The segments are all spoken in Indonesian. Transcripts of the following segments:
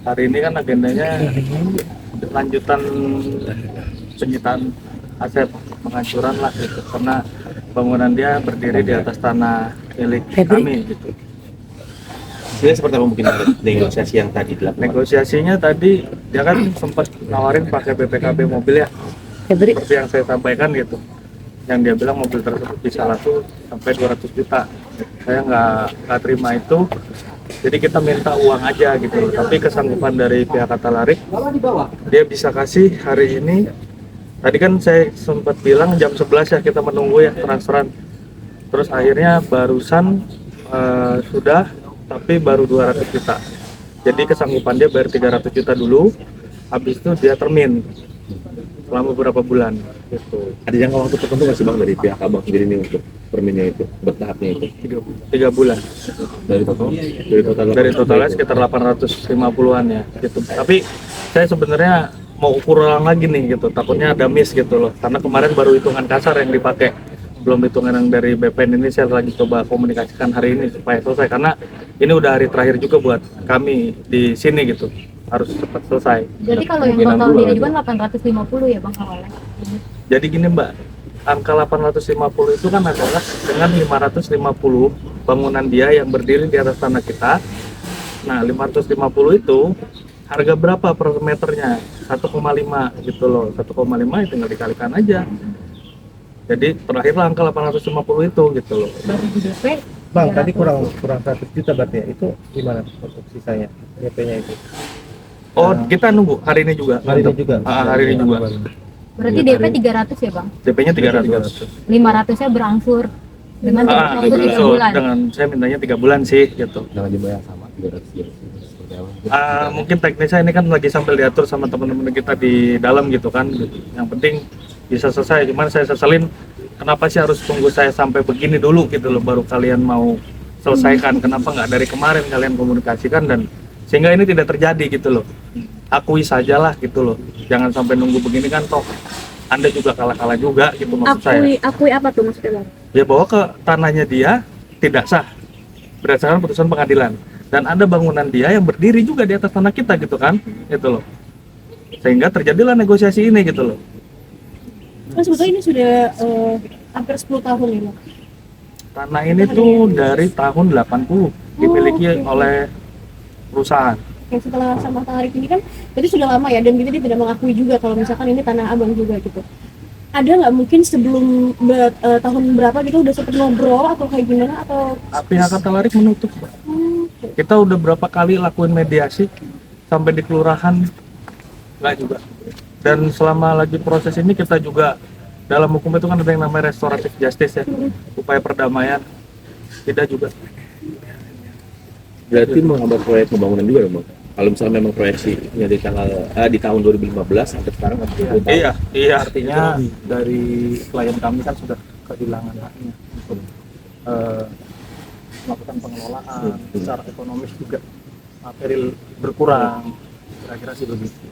hari ini kan agendanya lanjutan penyitaan aset penghancuran lah gitu, karena bangunan dia berdiri di atas tanah milik kami gitu. Sebenarnya seperti apa mungkin negosiasi yang tadi dilakukan? Negosiasinya tadi dia kan sempat nawarin pakai BPKB mobil ya, seperti yang saya sampaikan gitu. Yang dia bilang mobil tersebut bisa laku sampai 200 juta. Saya nggak terima itu. Jadi kita minta uang aja gitu. Tapi kesanggupan dari pihak Katalarik, dia bisa kasih hari ini. Tadi kan saya sempat bilang jam 11 ya kita menunggu ya transferan. Terus akhirnya barusan sudah, tapi baru 200 juta. Jadi kesanggupan dia bayar 300 juta dulu, habis itu dia termin selama beberapa bulan gitu. Ada jangka waktu tertentu nggak sih Bang dari pihak Abang sendiri ini untuk terminnya itu, bertahapnya itu? 3 bulan. Dari total? Dari totalnya sekitar 850-an ya gitu. Tapi saya sebenarnya mau ukur ulang lagi nih gitu, takutnya ada miss gitu loh. Karena kemarin baru hitungan kasar yang dipakai, belum hitungan yang dari BPN. Ini saya lagi coba komunikasikan hari ini supaya selesai, karena ini udah hari terakhir juga buat kami di sini gitu, harus cepat selesai. Jadi kalau yang total diajukan 850 ya Bang awalnya? Jadi gini Mbak, angka 850 itu kan adalah dengan 550 bangunan dia yang berdiri di atas tanah kita. Nah 550 itu harga berapa per meternya? 1,5 gitu loh, 1,5 itu tinggal dikalikan aja. Jadi terakhirlah angka 850 itu gitu loh. Baru di DP? Bang, tadi kurang 100 juta berarti ya, itu gimana untuk sisanya, DP-nya itu? Oh, kita nunggu hari ini juga. Hari ini juga? Hari ini juga. Berarti DP 300 ya Bang? DP-nya 300. 500-nya berangsur dengan waktu 3 berangsur. bulan? Dengan saya mintanya 3 bulan sih gitu. Dengan jumlah yang sama, 300 seperti apa? Mungkin teknisnya ini kan lagi sambil diatur sama teman-teman kita di dalam gitu kan. Yang penting bisa selesai, cuman saya seselin kenapa sih harus tunggu saya sampai begini dulu gitu loh baru kalian mau selesaikan. Kenapa nggak dari kemarin kalian komunikasikan, dan sehingga ini tidak terjadi gitu loh. Akui sajalah gitu loh, jangan sampai nunggu begini kan, toh Anda juga kalah-kalah juga gitu maksud saya. Akui apa tuh maksudnya Bang? Ya bahwa ke tanahnya dia tidak sah berdasarkan putusan pengadilan, dan ada bangunan dia yang berdiri juga di atas tanah kita gitu kan, gitu loh. Sehingga terjadilah negosiasi ini gitu loh. Kan sebetulnya ini sudah hampir 10 tahun ya Bang? Tanah ini tuh dari tahun 80 dimiliki oleh perusahaan. Kayak setelah sama tarik ini kan berarti sudah lama ya, dan kita dia tidak mengakui juga kalau misalkan ini tanah Abang juga gitu. Ada nggak mungkin sebelum tahun berapa gitu udah sempet ngobrol atau kayak gimana, atau Pihak Katalarik menutup. Kita udah berapa kali lakuin mediasi sampai di kelurahan, nggak juga. Dan selama lagi proses ini kita juga dalam hukum itu kan ada yang namanya restoratif justice ya, upaya perdamaian, tidak juga. Berarti menghambat proyek pembangunan juga dong Bang? Kalau misalnya memang proyeksinya di tahun 2015 sampai sekarang masih 10 tahun. Iya, artinya dari klien kami kan sudah kehilangan haknya untuk melakukan pengelolaan, secara ekonomis juga material berkurang, kira-kira sih begitu.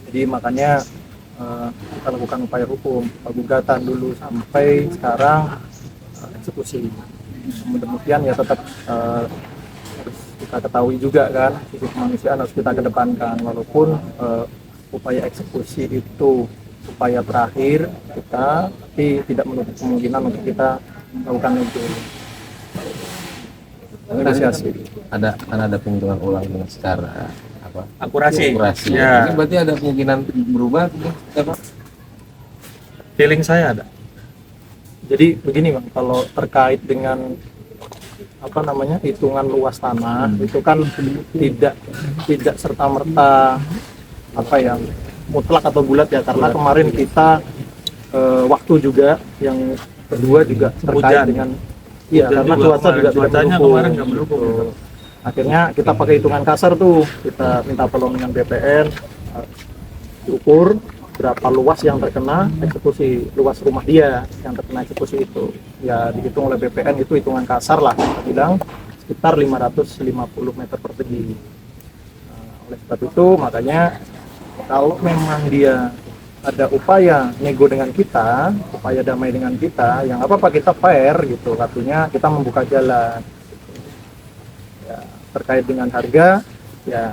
Jadi makanya kita lakukan upaya hukum, gugatan dulu sampai sekarang eksekusi. Namun demikian ya tetap harus kita ketahui juga kan, sisi kemanusiaan harus kita kedepankan, walaupun upaya eksekusi itu upaya terakhir kita, tapi tidak menutup kemungkinan untuk kita melakukan negosiasi. Ada penghitungan ulang dengan secara Akurasi. Ya. Ini berarti ada kemungkinan berubah apa? Feeling saya ada. Jadi begini Bang, kalau terkait dengan hitungan luas tanah itu kan tidak serta merta mutlak atau bulat ya, karena kemarin kita waktu juga yang kedua juga terkait dengan karena cuaca juga cuacanya kemarin nggak mendukung. Akhirnya kita pakai hitungan kasar tuh, kita minta tolong dengan BPN diukur berapa luas yang terkena eksekusi, luas rumah dia yang terkena eksekusi itu ya dihitung oleh BPN, itu hitungan kasar lah, kita bilang sekitar 550 meter persegi. Oleh sebab itu makanya kalau memang dia ada upaya nego dengan kita, upaya damai dengan kita, yang apa kita fair gitu, artinya kita membuka jalan. Ya, terkait dengan harga ya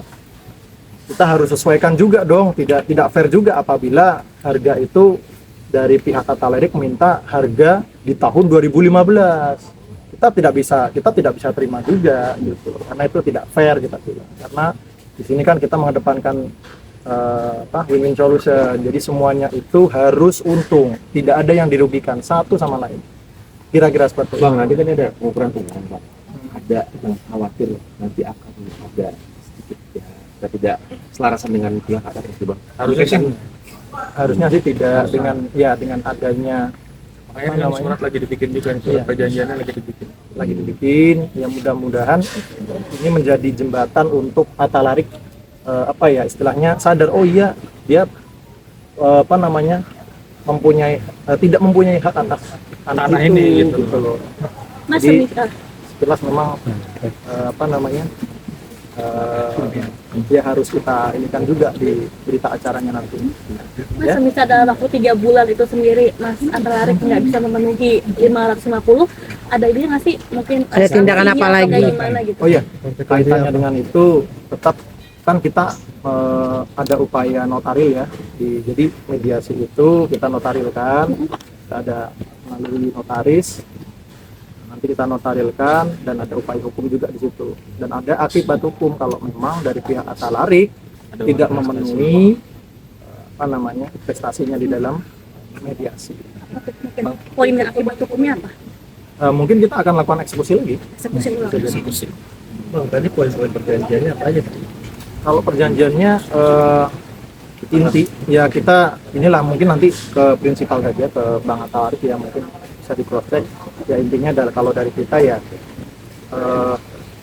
kita harus sesuaikan juga dong, tidak fair juga apabila harga itu dari pihak Tata Lirik minta harga di tahun 2015. Kita tidak bisa terima juga gitu, karena itu tidak fair kita bilang. Karena di sini kan kita mengedepankan win-win solution, jadi semuanya itu harus untung, tidak ada yang dirugikan satu sama lain. Kira-kira seperti itu. Bang, nanti kan ada pengukuran tunggakan, Pak. Ada yang khawatir nanti akan ada sedikit ya, tidak selarasan dengan pihak atas itu, Bang. Harusnya sih tidak, dengan adanya Makanya yang surat lagi dibikin juga, surat perjanjiannya lagi dibikin. Ya mudah-mudahan ini menjadi jembatan untuk Tata Lirik istilahnya sadar, oh iya dia tidak mempunyai hak atas tanah ini gitu loh. Mas Jadi semisal sekilas memang dia harus kita inikan juga di berita acaranya nanti. Mas semisal dalam waktu 3 bulan itu sendiri Mas Tata Lirik nggak bisa memenuhi 550, ada ini nggak sih mungkin Ada tindakan apa sanksinya atau lagi? gimana gitu? Oh iya, kaitannya dengan itu tetap kan kita ada upaya notaril ya. Jadi mediasi itu kita notarilkan, kita ada melalui notaris, nanti kita notarilkan dan ada upaya hukum juga di situ. Dan ada akibat hukum kalau memang dari pihak Tata Lirik tidak memenuhi investasinya di dalam mediasi. Mungkin poin dan akibat hukumnya apa? Mungkin kita akan lakukan eksekusi lagi. Eksekusi ulang. Bang, tadi poin-poin perjanjiannya apa aja? Kalau perjanjiannya inti ya kita inilah mungkin nanti ke prinsipal saja, ke Bang Tata Lirik ya, mungkin bisa di cross check ya. Intinya kalau dari kita ya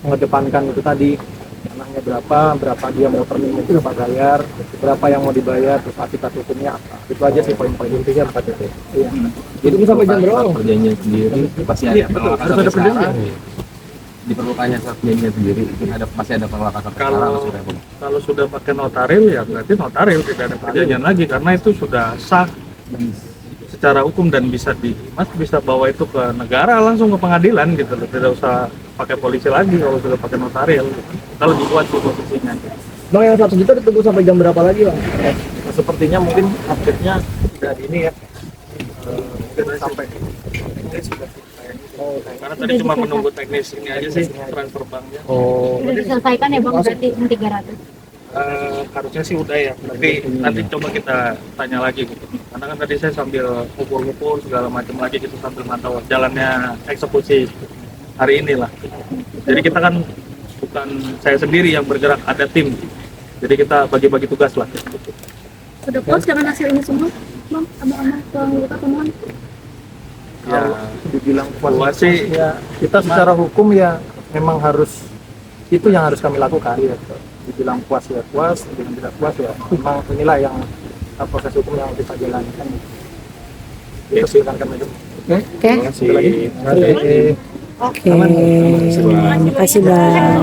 mengedepankan itu tadi, tanahnya berapa dia mau terminnya berapa bayar, berapa yang mau dibayar, terus akibat hukumnya apa. Itu aja sih poin-poin intinya 4 itu. Iya. Jadi sampai jam berapa? Perjanjian sendiri pasti ada penolakan harus ada perjanjian. Diperlukannya saat perjanjian sendiri itu pasti ada penolakan sampai sekarang sudah, Bang. Kalau sudah pakai notaril ya berarti notaril, tidak ada perjanjian lagi karena itu sudah sah secara hukum dan Mas bisa bawa itu ke negara langsung ke pengadilan gitu loh, tidak usah pakai polisi lagi kalau sudah pakai notaril. Kita lebih kuat sih posisinya. Bang, yang 1 juta ditunggu sampai jam berapa lagi, Bang? Sepertinya mungkin update-nya sudah ini ya. Sampai Karena tadi cuma menunggu teknis ini aja sih, transfer banknya. Udah diselesaikan ya Bang, berarti 300. Harusnya sih udah ya, tapi nanti coba kita tanya lagi gitu. Karena kan tadi saya sambil ngukur-ngukur segala macam lagi gitu, sambil mantau jalannya eksekusi hari ini lah. Jadi kita kan bukan saya sendiri yang bergerak, ada tim. Jadi kita bagi-bagi tugas lah. Sudah puas dengan hasil ini semua, Bang? Abang-abang pengurutan pemohon? Ya, dibilang puas sih ya, kita secara hukum ya memang harus, itu yang harus kami lakukan ya. Dibilang puas ya puas, dibilang tidak puas ya memang inilah yang proses hukum yang kita jalankan. Itu silakan kami. Oke. Terima kasih lagi. Oke. Terima kasih Bang.